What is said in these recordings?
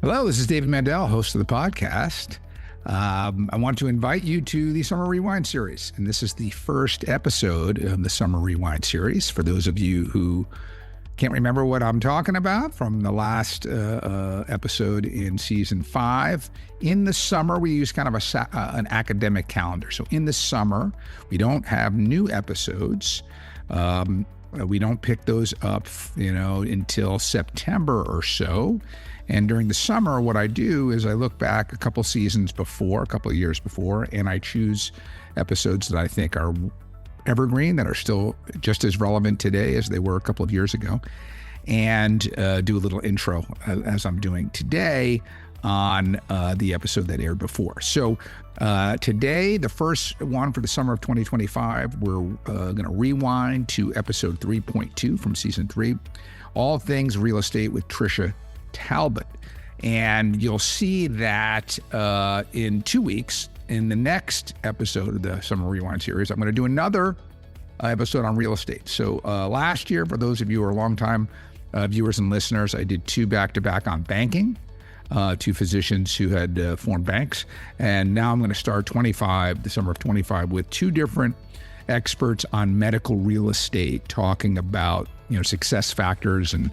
Hello, this is David Mandell, host of the podcast. I want to invite you to the Summer Rewind series, and this is the first episode of the Summer Rewind series. For those of you who can't remember what I'm talking about from the last episode in season 5, in the summer we use kind of an academic calendar. So in the summer, we don't have new episodes. We don't pick those up, until September or so. And during the summer, what I do is I look back a couple seasons before, a couple of years before, and I choose episodes that I think are evergreen, that are still just as relevant today as they were a couple of years ago, and do a little intro as I'm doing today on the episode that aired before. So today, the first one for the summer of 2025, we're going to rewind to episode 3.2 from season 3, All Things Real Estate with Trisha Talbot. And you'll see that in 2 weeks, in the next episode of the Summer Rewind series, I'm going to do another episode on real estate. So last year, for those of you who are longtime viewers and listeners, I did 2 back-to-back on banking, 2 physicians who had formed banks. And now I'm going to start the summer of 25, with 2 different experts on medical real estate, talking about, success factors and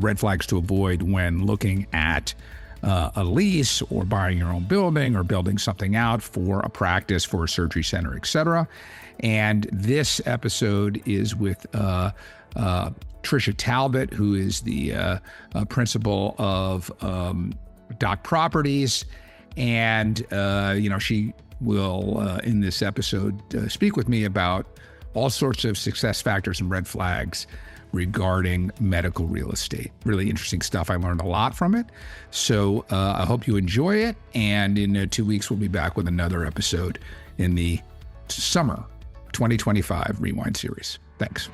red flags to avoid when looking at a lease or buying your own building or building something out for a practice, for a surgery center, etc. And this episode is with Trisha Talbot, who is the principal of DocProperties. And, she will, in this episode, speak with me about all sorts of success factors and red flags regarding medical real estate. Really interesting stuff. I learned a lot from it. So I hope you enjoy it. And in 2 weeks, we'll be back with another episode in the summer 2025 Rewind series. Thanks.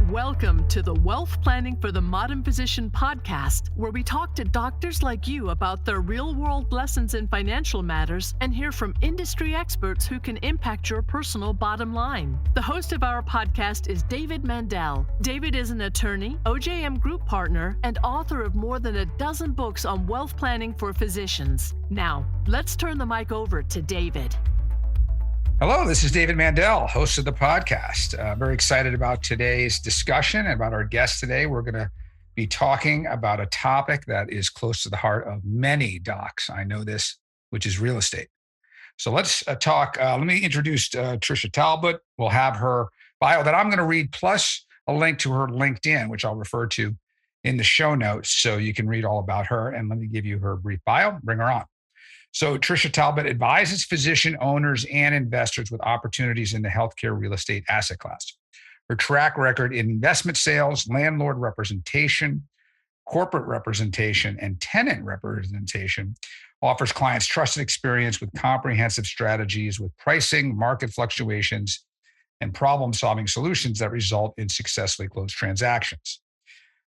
Welcome to the Wealth Planning for the Modern Physician podcast, where we talk to doctors like you about their real-world lessons in financial matters and hear from industry experts who can impact your personal bottom line. The host of our podcast is David Mandell. David is an attorney, OJM Group partner, and author of more than a dozen books on wealth planning for physicians. Now, let's turn the mic over to David. Hello, this is David Mandell, host of the podcast. Very excited about today's discussion and about our guest today. We're going to be talking about a topic that is close to the heart of many docs. I know this, which is real estate. So let's talk. Let me introduce Trisha Talbot. We'll have her bio that I'm going to read, plus a link to her LinkedIn, which I'll refer to in the show notes, so you can read all about her. And let me give you her brief bio. Bring her on. So Trisha Talbot advises physician owners and investors with opportunities in the healthcare real estate asset class. Her track record in investment sales, landlord representation, corporate representation, and tenant representation offers clients trusted experience with comprehensive strategies with pricing, market fluctuations, and problem-solving solutions that result in successfully closed transactions.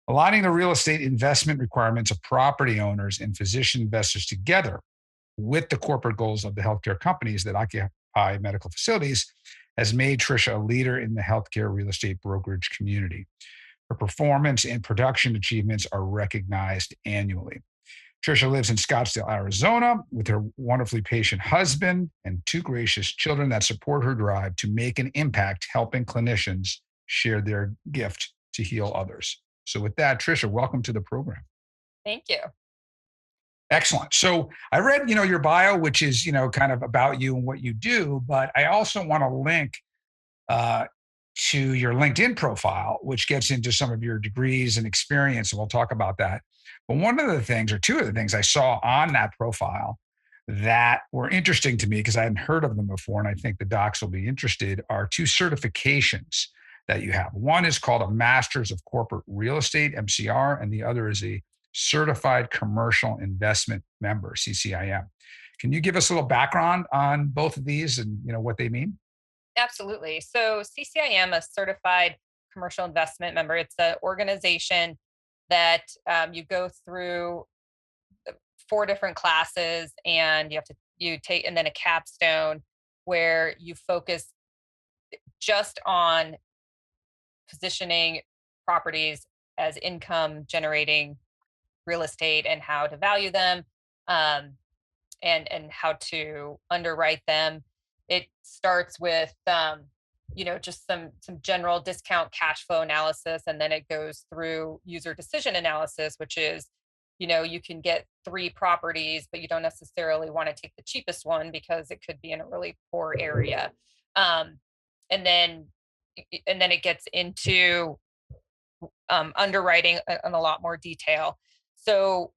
Aligning the real estate investment requirements of property owners and physician investors together with the corporate goals of the healthcare companies that occupy medical facilities has made Trisha a leader in the healthcare real estate brokerage community. Her performance and production achievements are recognized annually. Trisha lives in Scottsdale, Arizona, with her wonderfully patient husband and 2 gracious children that support her drive to make an impact, helping clinicians share their gift to heal others. So with that, Trisha, welcome to the program. Thank you. Excellent. So I read, your bio, which is, kind of about you and what you do, but I also want to link to your LinkedIn profile, which gets into some of your degrees and experience, and we'll talk about that. But one of the things, or 2 of the things I saw on that profile that were interesting to me, because I hadn't heard of them before, and I think the docs will be interested, are 2 certifications that you have. One is called a Masters of Corporate Real Estate, MCR, and the other is a Certified Commercial Investment Member, CCIM. Can you give us a little background on both of these and what they mean? Absolutely. So CCIM, a Certified Commercial Investment Member, it's an organization that you go through 4 different classes, and you take, and then a capstone where you focus just on positioning properties as income generating real estate and how to value them, um, and how to underwrite them. It starts with just some general discount cash flow analysis, and then it goes through user decision analysis, which is, you can get three properties, but you don't necessarily want to take the cheapest one because it could be in a really poor area. Um, and then and then it gets into underwriting in a lot more detail. So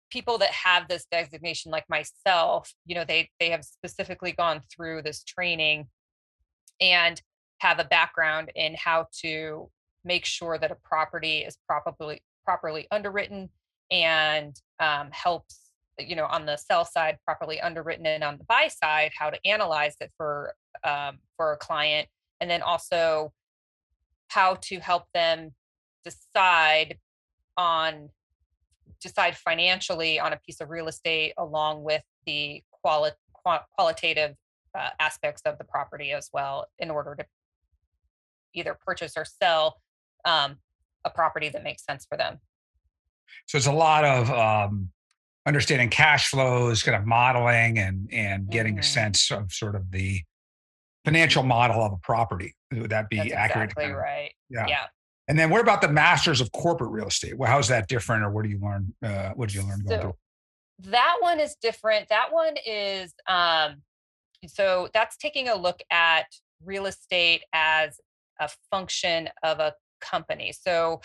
people that have this designation, like myself, they have specifically gone through this training and have a background in how to make sure that a property is properly underwritten, and helps, on the sell side properly underwritten, and on the buy side how to analyze it for a client, and then also how to help them decide on decide financially on a piece of real estate, along with the qualitative aspects of the property as well, in order to either purchase or sell a property that makes sense for them. So it's a lot of understanding cash flows, kind of modeling, and getting a Hmm. sense of sort of the financial model of a property. Would that be That's accurate? exactly right. Yeah. Yeah. And then what about the masters of corporate real estate? Well, how's that different, or what do you learn? What did you learn going through? So that one is different. That one is so that's taking a look at real estate as a function of a company. So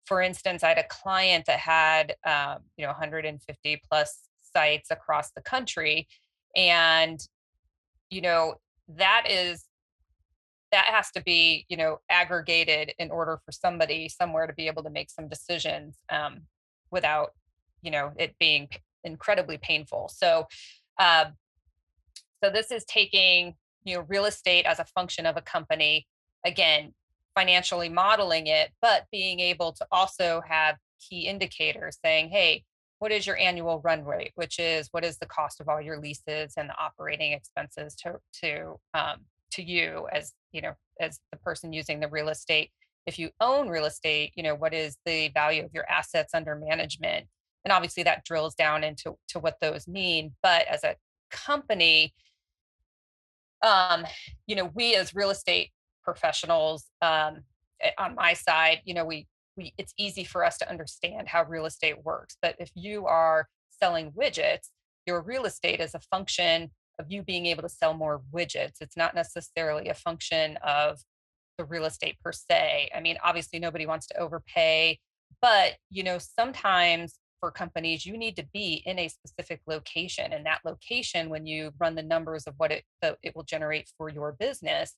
for instance, I had a client that had 150 plus sites across the country, and you know that is that has to be aggregated in order for somebody somewhere to be able to make some decisions, without it being incredibly painful. Uh, so this is taking real estate as a function of a company, again, financially modeling it, but being able to also have key indicators saying, hey, what is your annual run rate, which is what is the cost of all your leases and the operating expenses to you, as as the person using the real estate. If you own real estate, what is the value of your assets under management? And obviously that drills down into what those mean. But as a company, um, we as real estate professionals, on my side, we it's easy for us to understand how real estate works. But if you are selling widgets, your real estate is a function of you being able to sell more widgets. It's not necessarily a function of the real estate per se. I mean, obviously nobody wants to overpay, but sometimes for companies you need to be in a specific location, and that location, when you run the numbers of what it will generate for your business,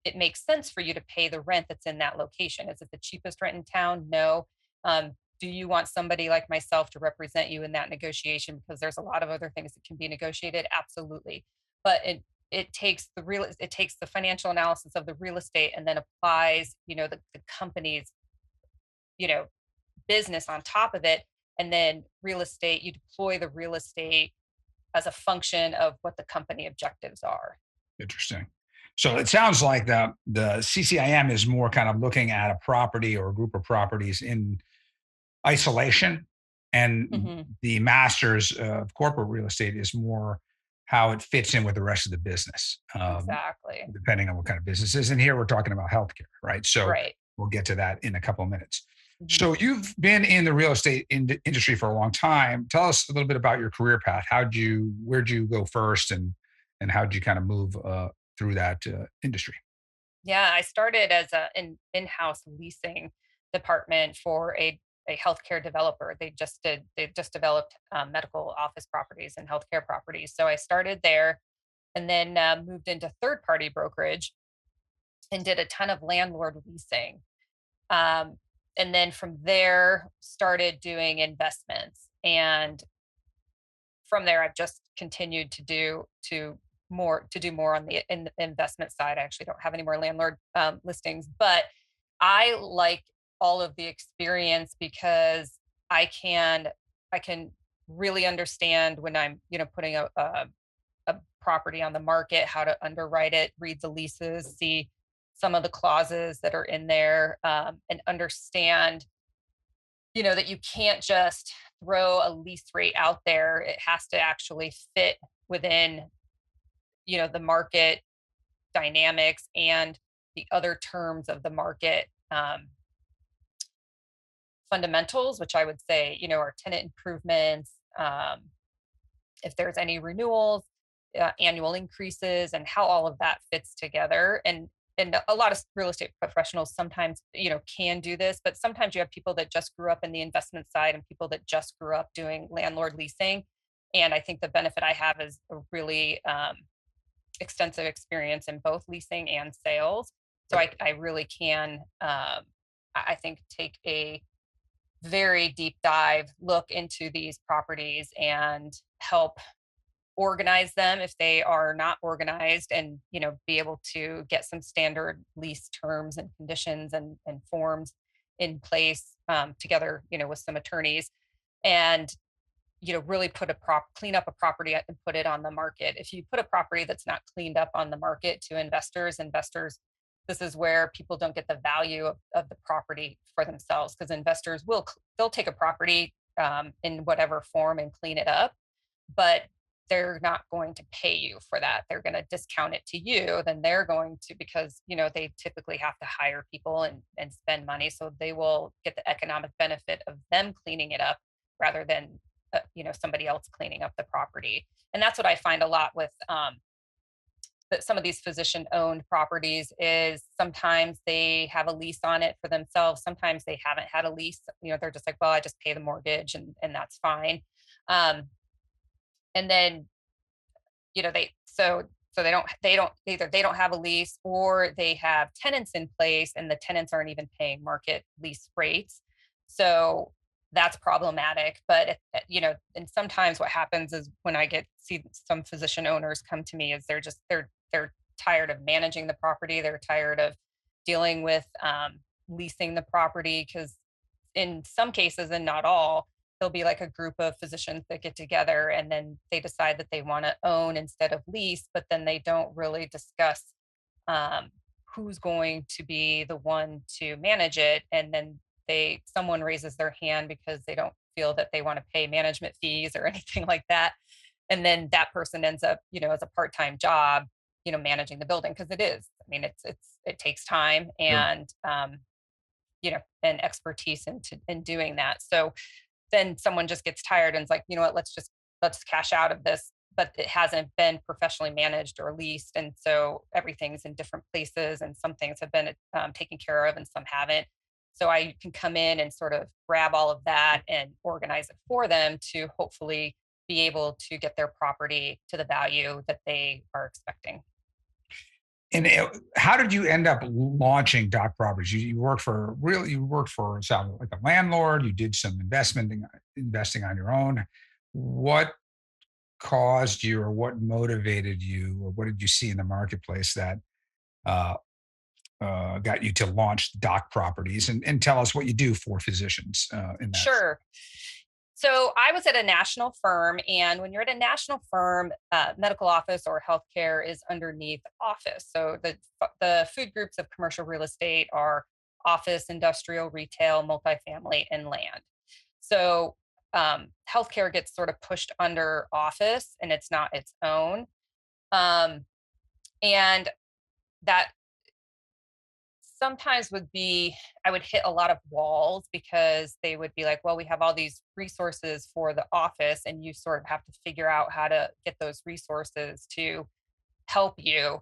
it makes sense for you to pay the rent that's in that location. Is it the cheapest rent in town? No. Do you want somebody like myself to represent you in that negotiation, because there's a lot of other things that can be negotiated? Absolutely. But it takes the financial analysis of the real estate, and then applies the company's you know business on top of it. And then real estate, you deploy the real estate as a function of what the company objectives are. Interesting. So it sounds like the CCIM is more kind of looking at a property or a group of properties in isolation, and Hmm. the masters of corporate real estate is more how it fits in with the rest of the business, Exactly. depending on what kind of business is. And here we're talking about healthcare, right? So Right. we'll get to that in a couple of minutes. Mhm. So you've been in the real estate industry for a long time. Tell us a little bit about your career path. Where'd you go first, and how'd you kind of move through that industry? Yeah, I started as an in-house leasing department for a healthcare developer. They just developed medical office properties and healthcare properties. So I started there, and then moved into third-party brokerage and did a ton of landlord leasing. Um, and then from there, started doing investments. And from there, I've just continued to do more on the investment side. I actually don't have any more landlord listings, but I like all of the experience, because I can really understand when I'm putting a property on the market, how to underwrite it, read the leases, some of the clauses that are in there, and understand, that you can't just throw a lease rate out there. It has to actually fit within, the market dynamics and the other terms of the market fundamentals, which I would say, are tenant improvements, if there's any renewals, annual increases, and how all of that fits together. And a lot of real estate professionals sometimes, can do this, but sometimes you have people that just grew up in the investment side and people that just grew up doing landlord leasing. And I think the benefit I have is a really extensive experience in both leasing and sales. So I really can, I think, take a very deep dive look into these properties and help organize them if they are not organized, and be able to get some standard lease terms and conditions and forms in place, together with some attorneys, and really clean up a property and put it on the market. If you put a property that's not cleaned up on the market to investors, this is where people don't get the value of the property for themselves, because investors they'll take a property in whatever form and clean it up, but they're not going to pay you for that. They're going to discount it to you. Then they're going to, because they typically have to hire people and spend money, so they will get the economic benefit of them cleaning it up rather than somebody else cleaning up the property. And that's what I find a lot with that some of these physician-owned properties is sometimes they have a lease on it for themselves. Sometimes they haven't had a lease. They're just like, well, I just pay the mortgage and that's fine. And then, they don't have a lease, or they have tenants in place and the tenants aren't even paying market lease rates. So that's problematic. But and sometimes what happens is when I see some physician owners come to me, is they're tired of managing the property. They're tired of dealing with leasing the property, because in some cases, and not all, there'll be like a group of physicians that get together and then they decide that they want to own instead of lease, but then they don't really discuss who's going to be the one to manage it. And then someone raises their hand because they don't feel that they want to pay management fees or anything like that. And then that person ends up, as a part-time job, managing the building, because it is. I mean, it takes time and, and expertise in doing that. So then someone just gets tired and is like, what, let's cash out of this, but it hasn't been professionally managed or leased. And so everything's in different places, and some things have been taken care of and some haven't. So I can come in and sort of grab all of that and organize it for them to hopefully be able to get their property to the value that they are expecting. And how did you end up launching DocProperties? You worked for sound like a landlord. You did some investing on your own. What caused you, or what motivated you, or what did you see in the marketplace that got you to launch DocProperties? And tell us what you do for physicians in that. Sure. So I was at a national firm, and when you're at a national firm, medical office or healthcare is underneath office. So the food groups of commercial real estate are office, industrial, retail, multifamily, and land. So healthcare gets sort of pushed under office, and it's not its own. And that sometimes I would hit a lot of walls, because they would be like, well, we have all these resources for the office, and you sort of have to figure out how to get those resources to help you.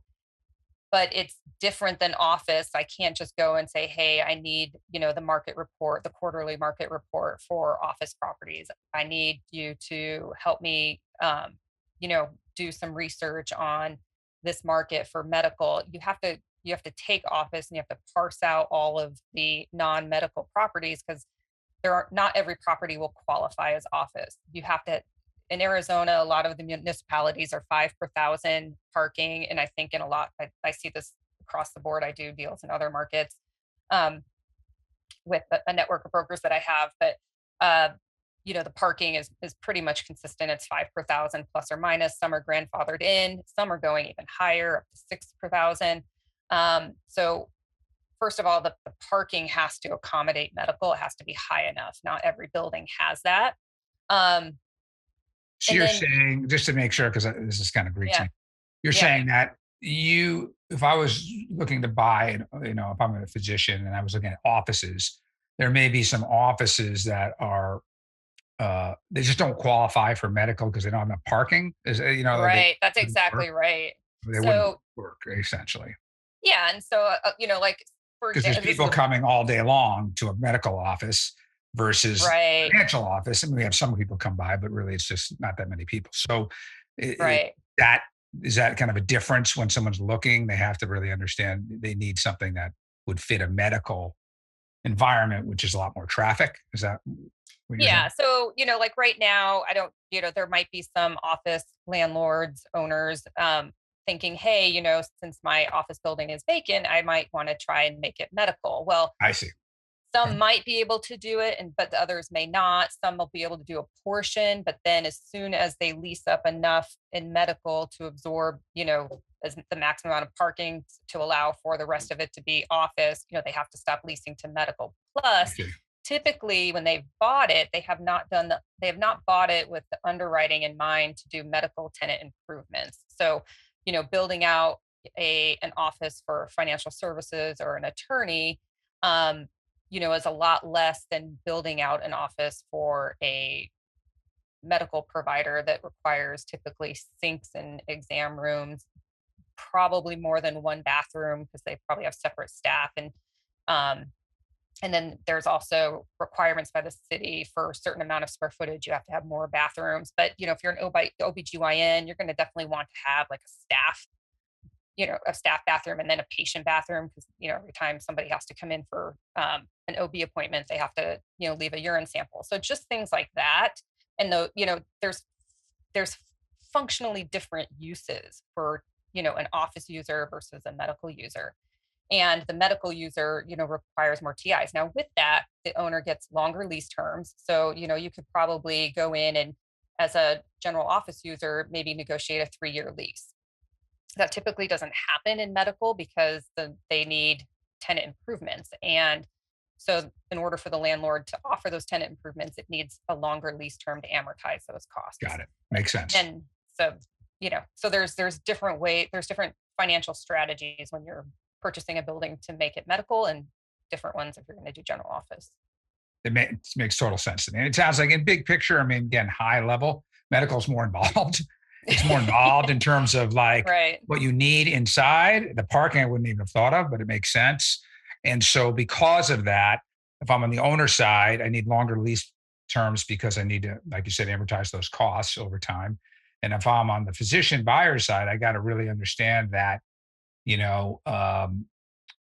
But it's different than office. I can't just go and say, hey, I need, the market report, the quarterly market report for office properties. I need you to help me, do some research on this market for medical. You have to take office and you have to parse out all of the non-medical properties, because not every property will qualify as office. You have to, in Arizona, a lot of the municipalities are 5 per 1,000 parking. And I think in a lot, I see this across the board. I do deals in other markets with a network of brokers that I have, but the parking is pretty much consistent. It's 5 per 1,000 plus or minus. Some are grandfathered in, some are going even higher, up to 6 per 1,000. So first of all, the parking has to accommodate medical. It has to be high enough. Not every building has that. Um, So and you're then, saying, just to make sure, because this is kind of Greek to yeah, me, you're yeah, saying that if I was looking to buy, if I'm a physician and I was looking at offices, there may be some offices that are, they just don't qualify for medical because they don't have enough parking. right. That's Wouldn't work. exactly right. They wouldn't So work essentially. yeah, and so like for Because there's example, this is people a coming all day long to a medical office versus right, financial office. I mean, we have some people come by, but really it's just not that many people. So right. that is that kind of a difference when someone's looking, they have to really understand they need something that would fit a medical environment, which is a lot more traffic. Is that what you're Yeah. saying? So, like right now, I don't, there might be some office landlords, owners, thinking, hey, since my office building is vacant, I might want to try and make it medical. Well, I see. some might be able to do it, but the others may not. Some will be able to do a portion, but then as soon as they lease up enough in medical to absorb, as the maximum amount of parking to allow for the rest of it to be office, they have to stop leasing to medical. I Plus, see. typically when they've bought it, they have not bought it with the underwriting in mind to do medical tenant improvements. So, building out an office for financial services or an attorney, is a lot less than building out an office for a medical provider that requires typically sinks and exam rooms, probably more than one bathroom because they probably have separate staff. Um, and then there's also requirements by the city for a certain amount of square footage. You have to have more bathrooms. But, if you're an OBGYN, you're going to definitely want to have like a staff bathroom and then a patient bathroom because every time somebody has to come in for an OB appointment, they have to leave a urine sample. So just things like that. And there's functionally different uses for an office user versus a medical user. And the medical user requires more TIs. Now with that, the owner gets longer lease terms. So you could probably go in and, as a general office user, maybe negotiate a 3-year lease. That typically doesn't happen in medical because they need tenant improvements. And so in order for the landlord to offer those tenant improvements, it needs a longer lease term to amortize those costs. Got it. Makes sense. And so, so there's different financial strategies when you're purchasing a building to make it medical and different ones if you're going to do general office. It makes total sense to me. And it sounds like in big picture, I mean, again, high level, medical is more involved. It's more involved in terms of like right. what you need inside. The parking I wouldn't even have thought of, but it makes sense. And so because of that, if I'm on the owner side, I need longer lease terms because I need to, like you said, amortize those costs over time. And if I'm on the physician buyer side, I got to really understand that,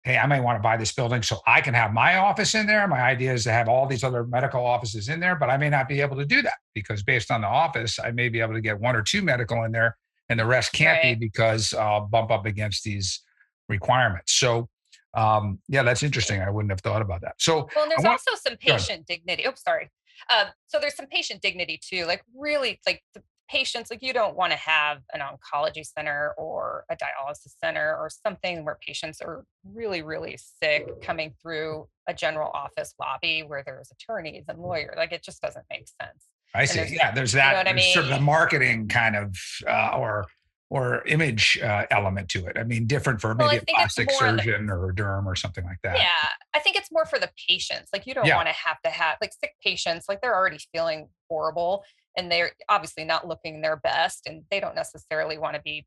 hey, I may want to buy this building so I can have my office in there. My idea is to have all these other medical offices in there, but I may not be able to do that because based on the office, I may be able to get 1 or 2 medical in there and the rest can't be because I'll bump up against these requirements. So, yeah, that's interesting. I wouldn't have thought about that. So, well, and there's also some patient dignity. Oh, sorry. So there's some patient dignity too, like really like the patients, like you don't want to have an oncology center or a dialysis center or something where patients are really, really sick coming through a general office lobby where there's attorneys and lawyers. Like it just doesn't make sense. I see. Yeah, there's that. You know what I mean? Sort of the marketing kind of or image element to it. I mean, different for maybe a plastic surgeon or a derm or something like that. Yeah, I think it's more for the patients. Like you don't want to have like sick patients, like they're already feeling horrible and they're obviously not looking their best and they don't necessarily want to be,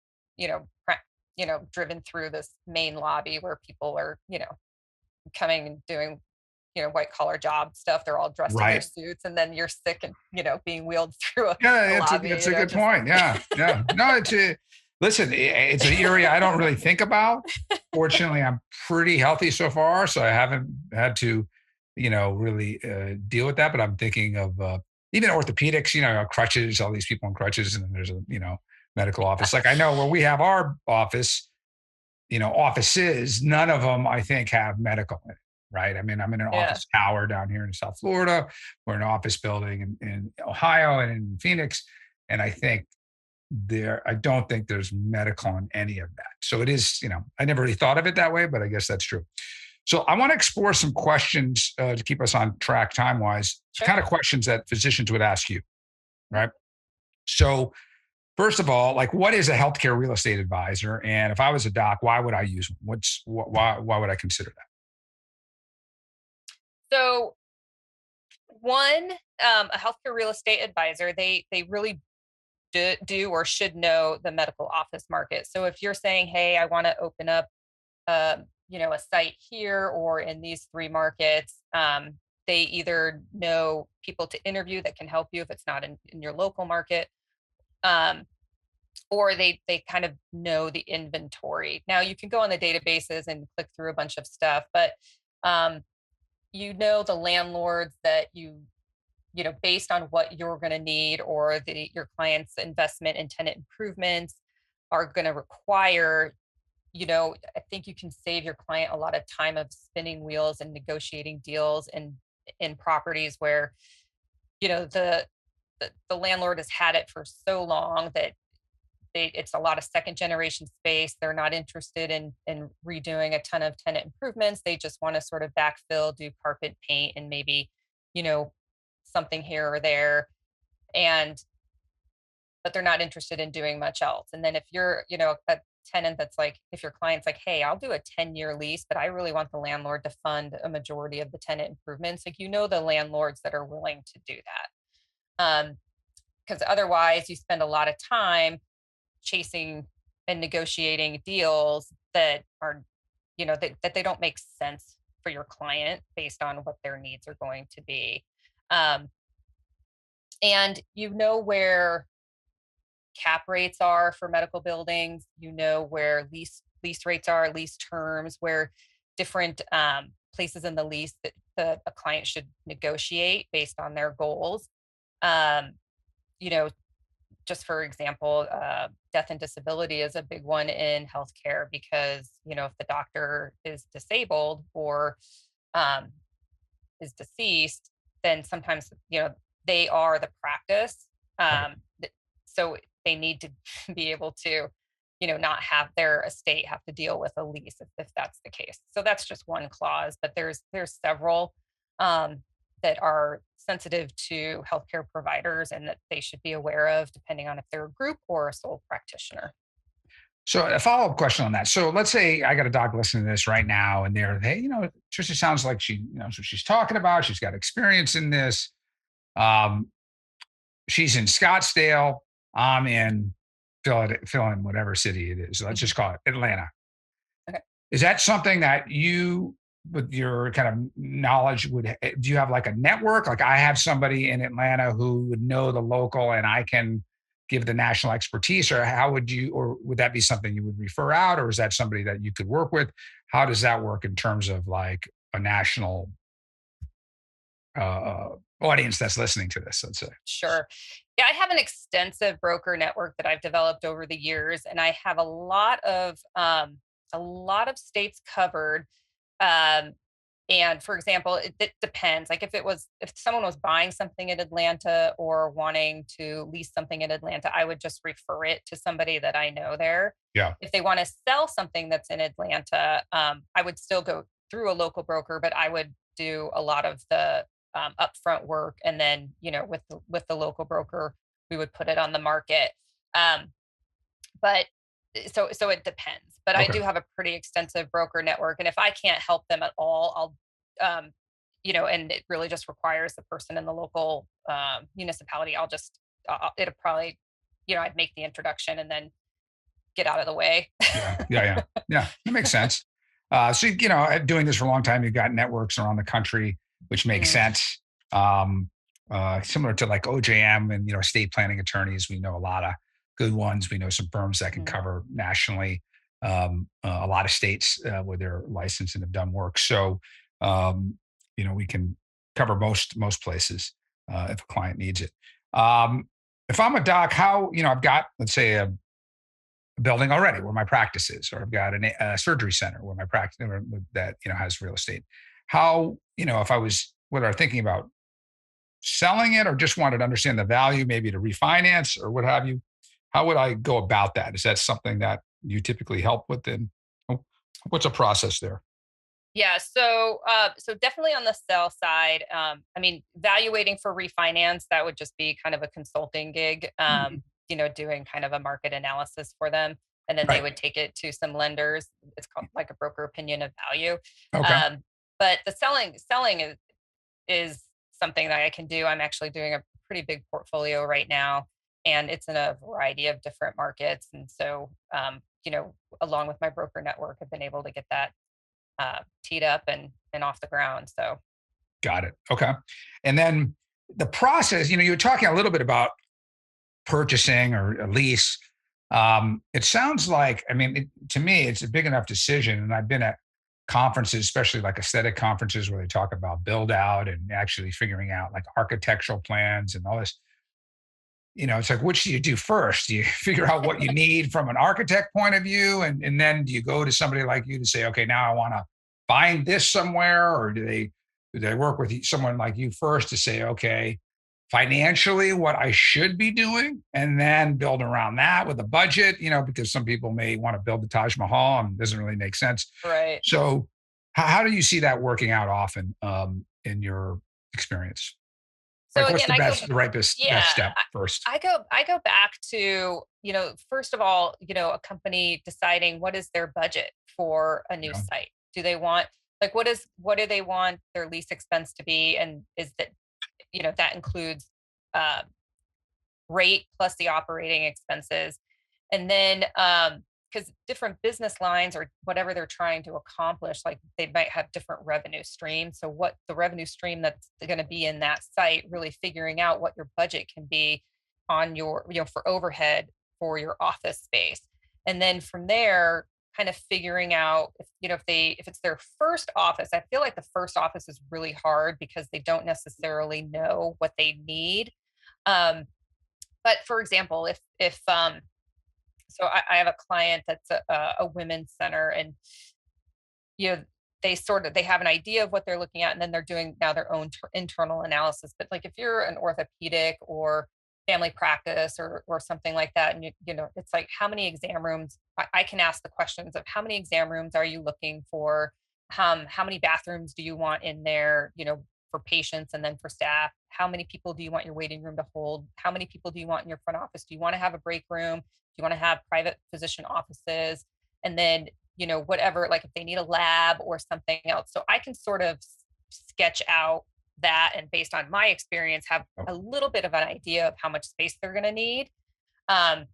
driven through this main lobby where people are, coming and doing, white collar job stuff. They're all dressed in their suits and then you're sick and, being wheeled through a lobby. It's a good point. Yeah. Yeah. No, listen, it's an area I don't really think about. Fortunately, I'm pretty healthy so far. So I haven't had to, really deal with that, but I'm thinking of, even orthopedics, crutches, all these people in crutches, and then there's a, medical office. Like I know where we have our office, offices, none of them I think have medical in it, right? I mean, I'm in an office tower down here in South Florida. We're in an office building in Ohio and in Phoenix. And I think I don't think there's medical in any of that. So it is, I never really thought of it that way, but I guess that's true. So I want to explore some questions to keep us on track time-wise, Sure. kind of questions that physicians would ask you, right? So first of all, like, what is a healthcare real estate advisor? And if I was a doc, why would I use one? Why would I consider that? So one, a healthcare real estate advisor, they really do or should know the medical office market. So if you're saying, hey, I want to open up, a site here or in these three markets, they either know people to interview that can help you if it's not in your local market, or they kind of know the inventory. Now you can go on the databases and click through a bunch of stuff, but the landlords that based on what you're going to need or your client's investment in tenant improvements are going to require. I think you can save your client a lot of time of spinning wheels and negotiating deals in properties where, the landlord has had it for so long that it's a lot of second generation space. They're not interested in redoing a ton of tenant improvements. They just want to sort of backfill, do carpet paint, and maybe, something here or there. But they're not interested in doing much else. And then if you're, a tenant that's like, if your client's like, hey, I'll do a 10-year lease, but I really want the landlord to fund a majority of the tenant improvements. Like, the landlords that are willing to do that. Because otherwise you spend a lot of time chasing and negotiating deals that are, that they don't make sense for your client based on what their needs are going to be. And where cap rates are for medical buildings, where lease rates are, lease terms, where different places in the lease that a client should negotiate based on their goals. Just for example, death and disability is a big one in healthcare because, if the doctor is disabled or is deceased, then sometimes, they are the practice. So they need to be able to, not have their estate have to deal with a lease if that's the case. So that's just one clause, but there's several that are sensitive to healthcare providers and that they should be aware of depending on if they're a group or a sole practitioner. So a follow-up question on that. So let's say I got a doc listening to this right now and hey, Trisha sounds like she knows what she's talking about. She's got experience in this. She's in Scottsdale. I'm in fill in whatever city it is. Let's just call it Atlanta. Okay. Is that something that you, with your kind of knowledge, do you have like a network? Like, I have somebody in Atlanta who would know the local and I can give the national expertise, or would that be something you would refer out? Or is that somebody that you could work with? How does that work in terms of like a national audience that's listening to this, let's say? Sure. Yeah, I have an extensive broker network that I've developed over the years, and I have a lot of states covered. And for example, it depends. Like if someone was buying something in Atlanta or wanting to lease something in Atlanta, I would just refer it to somebody that I know there. Yeah. If they want to sell something that's in Atlanta, I would still go through a local broker, but I would do a lot of the upfront work, and then with the local broker, we would put it on the market. But so it depends. But okay. I do have a pretty extensive broker network, and if I can't help them at all, I'll and it really just requires the person in the local municipality. It'll probably I'd make the introduction and then get out of the way. Yeah. That makes sense. So doing this for a long time, you've got networks around the country, which makes sense. Similar to like OJM and estate planning attorneys, we know a lot of good ones. We know some firms that can cover nationally, a lot of states where they're licensed and have done work. So we can cover most places if a client needs it. If I'm a doc, how I've got, let's say, a building already where my practice is, or I've got a surgery center where my practice that has real estate. How if I was whether I'm thinking about selling it or just wanted to understand the value, maybe to refinance or what have you, how would I go about that? Is that something that you typically help with? And what's a process there? Yeah, so definitely on the sell side, I mean, evaluating for refinance, that would just be kind of a consulting gig, Mhm. doing kind of a market analysis for them, and then they Right. would take it to some lenders. It's called like a broker opinion of value. Okay. But the selling is something that I can do. I'm actually doing a pretty big portfolio right now, and it's in a variety of different markets. And so, along with my broker network, I've been able to get that teed up and off the ground. So Got it. Okay. And then the process, you were talking a little bit about purchasing or a lease. It sounds like, I mean, to me, it's a big enough decision. And I've been at conferences, especially like aesthetic conferences, where they talk about build out and actually figuring out like architectural plans and all this. It's like, which do you do first? Do you figure out what you need from an architect point of view? And then do you go to somebody like you to say, okay, now I want to find this somewhere? Or do they work with someone like you first to say, okay, financially, what I should be doing, and then build around that with a budget, because some people may want to build the Taj Mahal and it doesn't really make sense. right. So how do you see that working out often in your experience? So Like, what's again, the I go best, the right best yeah, step first? I go back to, first of all, a company deciding what is their budget for a new Yeah. site. Do they want like what do they want their lease expense to be? And is that, that includes uh rate plus the operating expenses. And then because different business lines or whatever they're trying to accomplish, like they might have different revenue streams. So what the revenue stream that's going to be in that site, really figuring out what your budget can be on your, for overhead for your office space. And then from there, kind of figuring out if it's their first office. I feel like the first office is really hard because they don't necessarily know what they need. Um, but for example, if so I have a client that's a women's center, and you know they have an idea of what they're looking at, and then they're doing now their own internal analysis. But like if you're an orthopedic or family practice or something like that, and it's like how many exam rooms, I can ask the questions of how many exam rooms are you looking for, how many bathrooms do you want in there, for patients and then for staff, how many people do you want your waiting room to hold, how many people do you want in your front office, do you want to have a break room, do you want to have private physician offices, and then whatever, like if they need a lab or something else. So I can sort of sketch out that, and based on my experience have Oh, a little bit of an idea of how much space they're going to need, um,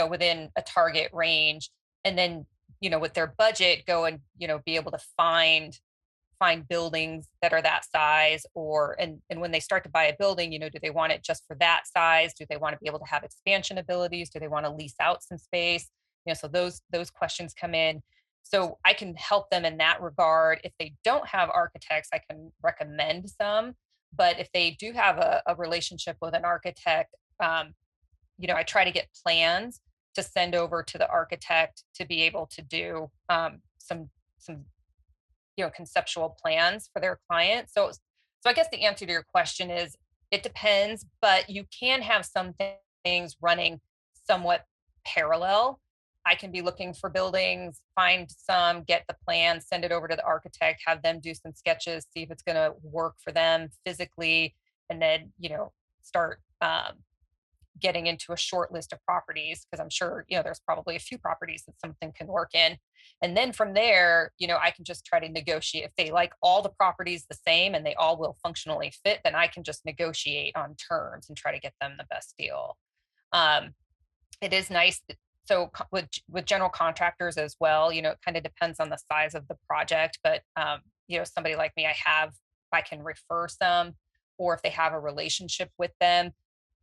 within a target range. And then with their budget go and be able to find buildings that are that size, or and when they start to buy a building, do they want it just for that size, do they want to be able to have expansion abilities, do they want to lease out some space, so those questions come in. So I can help them in that regard. If they don't have architects, I can recommend some. But if they do have a relationship with an architect, I try to get plans to send over to the architect to be able to do some conceptual plans for their client. So I guess the answer to your question is it depends, but you can have some things running somewhat parallel. I can be looking for buildings, find some, get the plan, send it over to the architect, have them do some sketches, see if it's going to work for them physically, and then start getting into a short list of properties, because I'm sure there's probably a few properties that something can work in. And then from there, I can just try to negotiate. If they like all the properties the same and they all will functionally fit, then I can just negotiate on terms and try to get them the best deal. um, it is nice so with general contractors as well, it kind of depends on the size of the project. But somebody like me, I can refer some, or if they have a relationship with them,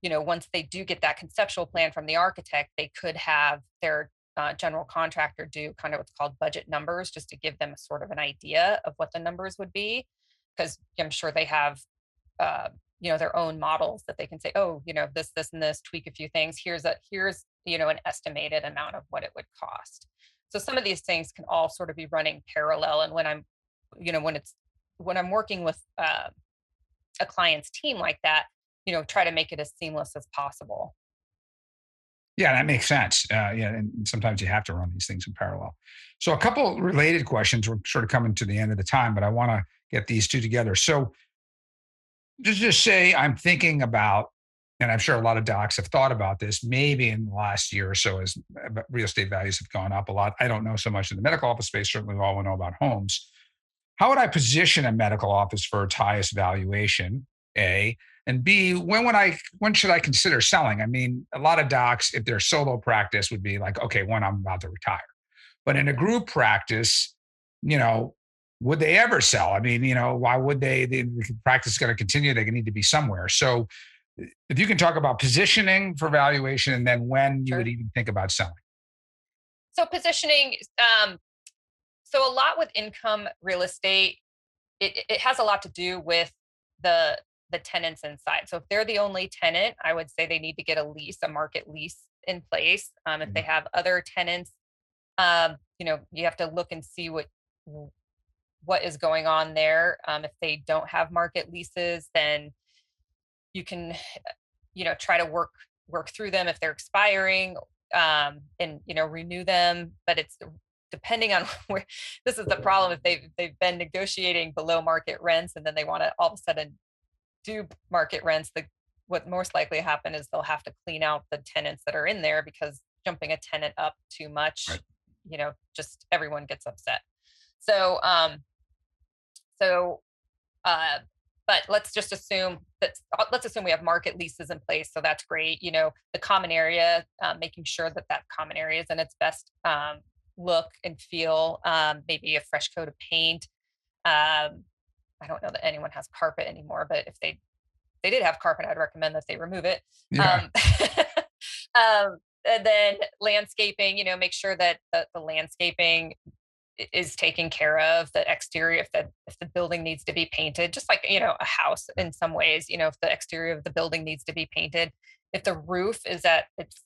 once they do get that conceptual plan from the architect, they could have their general contractor do kind of what's called budget numbers, just to give them a sort of an idea of what the numbers would be. Because I'm sure they have, their own models that they can say, oh, this, and this, tweak a few things. Here's an estimated amount of what it would cost. So some of these things can all sort of be running parallel. And when I'm, when I'm working with a client's team like that, try to make it as seamless as possible. Yeah, that makes sense. Yeah, and sometimes you have to run these things in parallel. So a couple related questions. We're sort of coming to the end of the time, but I want to get these two together. So just say I'm thinking about, and I'm sure a lot of docs have thought about this, maybe in the last year or so as real estate values have gone up a lot. I don't know so much in the medical office space. Certainly, we all know about homes. How would I position a medical office for its highest valuation? A and B. When should I consider selling? I mean, a lot of docs, if they're solo practice, would be like, okay, when I'm about to retire. But in a group practice, you know, would they ever sell? I mean, why would they? The practice is going to continue. They need to be somewhere. So, if you can talk about positioning for valuation, and then when you would Sure. even think about selling. So positioning, so a lot with income real estate, it has a lot to do with the the tenants inside. So if they're the only tenant, I would say they need to get a market lease in place. If they Mhm. have other tenants, you have to look and see what is going on there. If they don't have market leases, then you can, try to work through them if they're expiring, and renew them. But it's depending on where. This is the problem if they've been negotiating below market rents and then they want to all of a sudden do market rents. What most likely happen is they'll have to clean out the tenants that are in there, because jumping a tenant up too much, Right. just everyone gets upset. So so uh but let's assume we have market leases in place, so that's great. The common area, making sure that common area is in its best look and feel. Maybe a fresh coat of paint. I don't know that anyone has carpet anymore, but if they did have carpet, I'd recommend that they remove it. Yeah. um, and then landscaping, make sure that the landscaping is taken care of. The exterior, if the building needs to be painted, just like a house in some ways, if the exterior of the building needs to be painted, if the roof is at it's,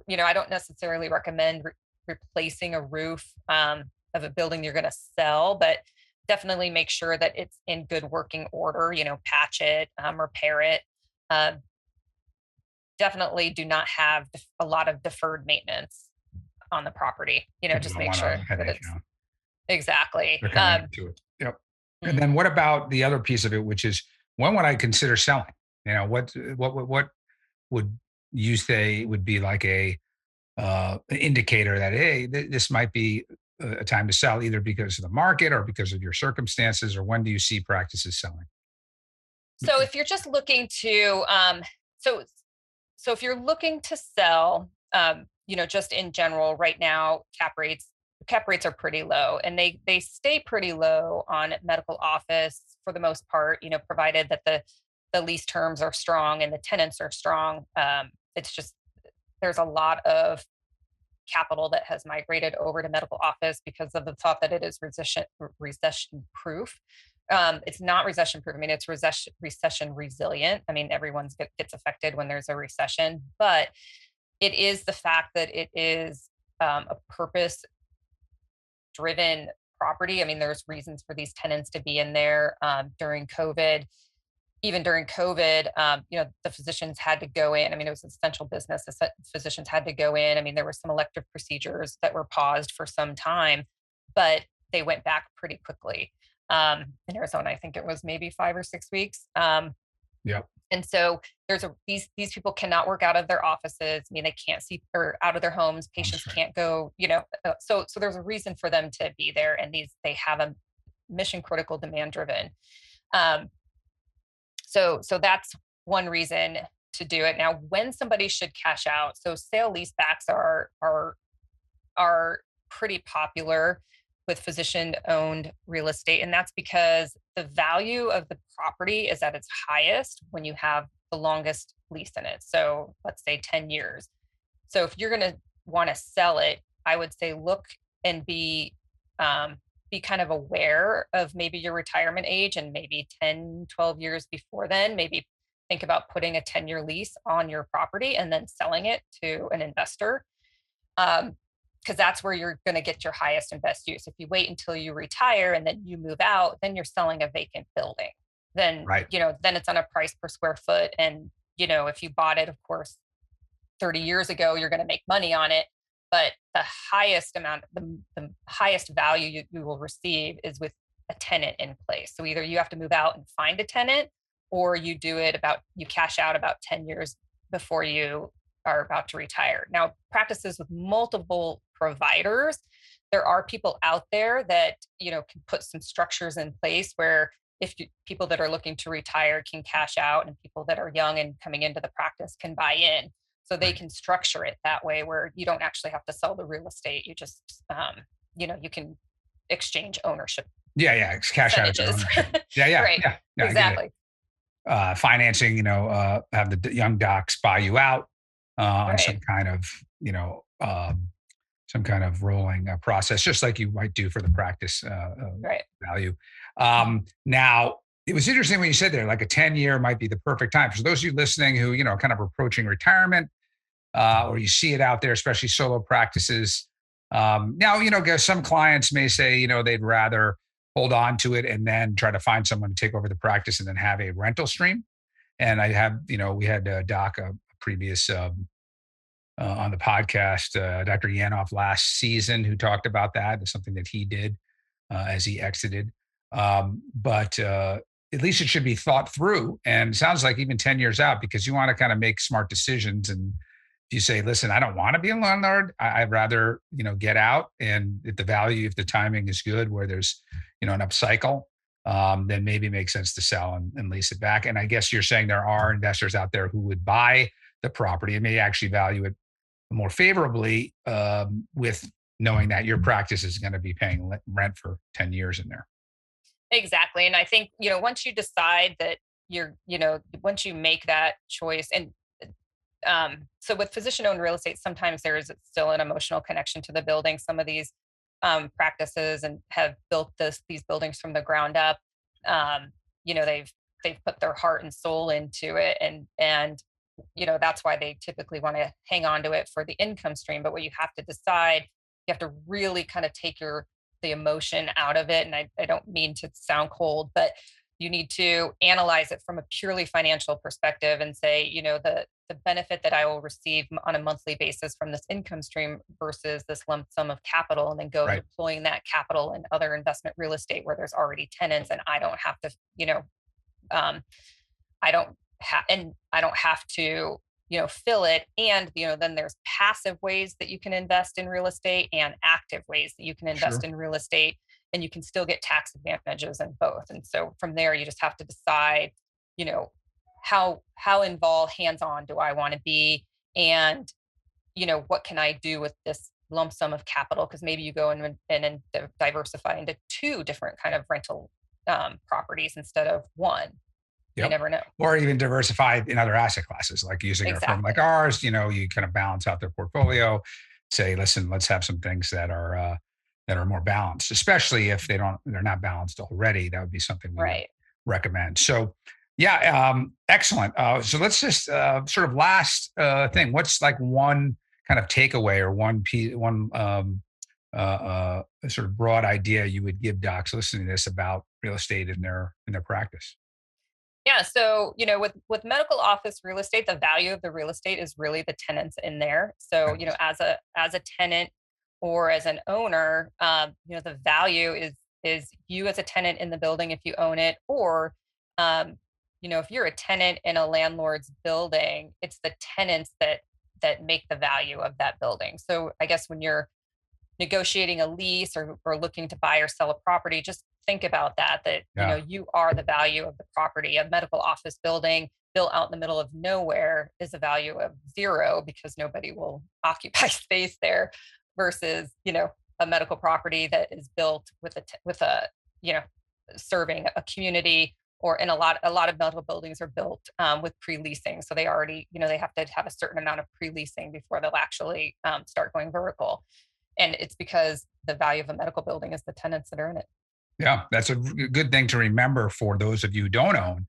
I don't necessarily recommend replacing a roof of a building you're going to sell, but definitely make sure that it's in good working order. Patch it, repair it. Uh, Definitely do not have a lot of deferred maintenance on the property. People Just don't make want a sure that headache, it's exactly. they're coming into it. Yep. And Mhm. then what about the other piece of it, which is when would I consider selling? What would you say would be like an indicator that, hey, this might be a time to sell, either because of the market or because of your circumstances, or when do you see practices selling? So if you're just looking to, so so if you're looking to sell, just in general, right now, cap rates are pretty low, and they stay pretty low on medical office for the most part. Provided that the lease terms are strong and the tenants are strong. It's just there's a lot of capital that has migrated over to medical office because of the thought that it is recession proof. It's not recession proof. I mean, it's recession resilient. I mean, everyone's gets affected when there's a recession, but it is the fact that it is a purpose driven property. I mean, there's reasons for these tenants to be in there during COVID. Even during COVID, the physicians had to go in. I mean, it was an essential business. The physicians had to go in. I mean, there were some elective procedures that were paused for some time, but they went back pretty quickly. In Arizona, I think it was maybe 5 or 6 weeks. Yep. And so these people cannot work out of their offices. I mean, they can't see, or out of their homes. Patients That's right. can't go. So there's a reason for them to be there, and they have a mission critical, demand driven. Um, so that's one reason to do it. Now, when somebody should cash out, so sale leasebacks are pretty popular with physician owned real estate, and that's because the value of the property is at its highest when you have the longest lease in it. So let's say 10 years. So if you're going to want to sell it, I would say look and be kind of aware of maybe your retirement age, and maybe 10, 12 years before then, maybe think about putting a 10-year lease on your property and then selling it to an investor. Because that's where you're going to get your highest and best use. If you wait until you retire and then you move out, then you're selling a vacant building. Then, Right. then it's on a price per square foot. And, if you bought it, of course, 30 years ago, you're going to make money on it. But the highest amount, the highest value you will receive is with a tenant in place. So either you have to move out and find a tenant, or you cash out about 10 years before you are about to retire. Now, practices with multiple providers, there are people out there that, can put some structures in place where people that are looking to retire can cash out, and people that are young and coming into the practice can buy in. So they can structure it that way where you don't actually have to sell the real estate. You just, you can exchange ownership. Yeah. It's cash out your ownership. Yeah. Right. Yeah, exactly. Financing, have the young docs buy you out on some kind of, some kind of rolling process, just like you might do for the practice value. Now, it was interesting when you said there, like a 10-year might be the perfect time. For those of you listening who, kind of approaching retirement, or you see it out there, especially solo practices. Now, some clients may say, they'd rather hold on to it and then try to find someone to take over the practice and then have a rental stream. And I have, we had Doc, a previous on the podcast, Dr. Yanoff last season, who talked about that. It's something that he did as he exited. But at least it should be thought through. And it sounds like even 10 years out, because you want to kind of make smart decisions. And if you say, listen, I don't want to be a landlord, I'd rather, get out. And if the timing is good, where there's, an upcycle, then maybe it makes sense to sell and lease it back. And I guess you're saying there are investors out there who would buy the property and may actually value it more favorably with knowing that your practice is going to be paying rent for 10 years in there. Exactly. And I think, once you decide that once you make that choice, and so with physician-owned real estate, sometimes there is still an emotional connection to the building. Some of these practices and have built these buildings from the ground up. They've put their heart and soul into it, and that's why they typically want to hang on to it for the income stream. But what you have to decide, you have to really kind of take the emotion out of it. And I don't mean to sound cold, but you need to analyze it from a purely financial perspective and say, the benefit that I will receive on a monthly basis from this income stream versus this lump sum of capital, and then go deploying that capital in other investment real estate where there's already tenants, and I don't have to, I don't have to, fill it. And, then there's passive ways that you can invest in real estate and active ways that you can invest in real estate, and you can still get tax advantages in both. And so from there, you just have to decide, how involved, hands-on do I want to be? And, what can I do with this lump sum of capital? Because maybe you go in and diversify into 2 different kind of rental properties instead of one. You never know. Or even diversify in other asset classes, like using a firm like ours. You kind of balance out their portfolio. Say, listen, let's have some things that are more balanced, especially if they're not balanced already. That would be something we would recommend. So, excellent. So let's just sort of last thing. What's like one kind of takeaway or one sort of broad idea you would give docs listening to this about real estate in their practice? Yeah. So, with medical office real estate, the value of the real estate is really the tenants in there. So, as a tenant or as an owner, the value is you as a tenant in the building if you own it, or, if you're a tenant in a landlord's building, it's the tenants that make the value of that building. So I guess when you're negotiating a lease or looking to buy or sell a property, just think about that, you are the value of the property. A medical office building built out in the middle of nowhere is a value of 0 because nobody will occupy space there, versus, a medical property that is built with a serving a community. And a lot of medical buildings are built with pre-leasing. So they already, they have to have a certain amount of pre-leasing before they'll actually start going vertical. And it's because the value of a medical building is the tenants that are in it. Yeah, that's a good thing to remember for those of you who don't own,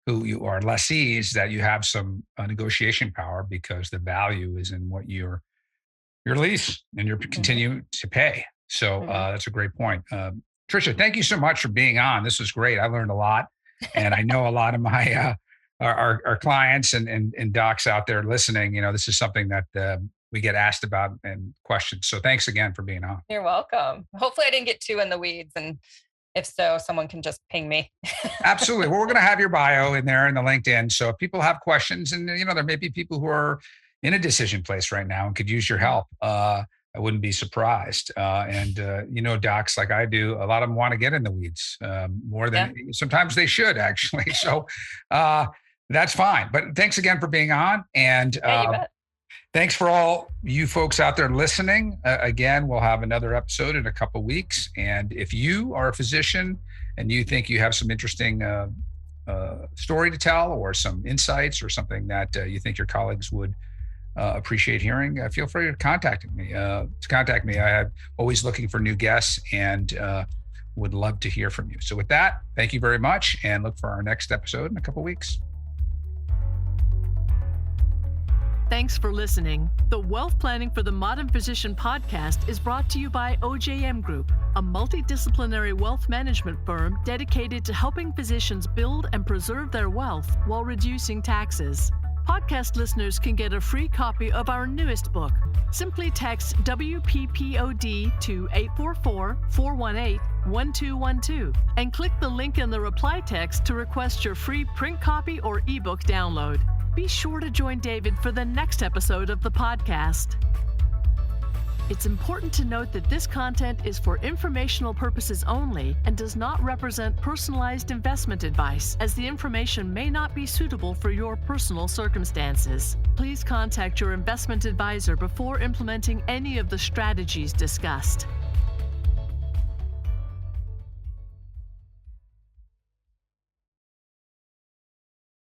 who you are lessees, that you have some negotiation power, because the value is in what your lease and you continue to pay. So that's a great point. Trisha, thank you so much for being on. This was great. I learned a lot, and I know a lot of my our clients and docs out there listening, this is something that we get asked about and questioned. So thanks again for being on. You're welcome. Hopefully I didn't get too in the weeds, and if so, someone can just ping me. Absolutely. Well, we're going to have your bio in there in the LinkedIn. So if people have questions, and there may be people who are in a decision place right now and could use your help, I wouldn't be surprised. Docs, like I do, a lot of them want to get in the weeds more than sometimes they should, actually. So that's fine. But thanks again for being on. And you bet. Thanks for all you folks out there listening. Again, we'll have another episode in a couple of weeks. And if you are a physician and you think you have some interesting story to tell, or some insights, or something that you think your colleagues would appreciate hearing, feel free to contact me. I'm always looking for new guests and would love to hear from you. So with that, thank you very much, and look for our next episode in a couple of weeks. Thanks for listening. The Wealth Planning for the Modern Physician podcast is brought to you by OJM Group, a multidisciplinary wealth management firm dedicated to helping physicians build and preserve their wealth while reducing taxes. Podcast listeners can get a free copy of our newest book. Simply text WPPOD to 844-418-1212 and click the link in the reply text to request your free print copy or ebook download. Be sure to join David for the next episode of the podcast. It's important to note that this content is for informational purposes only and does not represent personalized investment advice, as the information may not be suitable for your personal circumstances. Please contact your investment advisor before implementing any of the strategies discussed.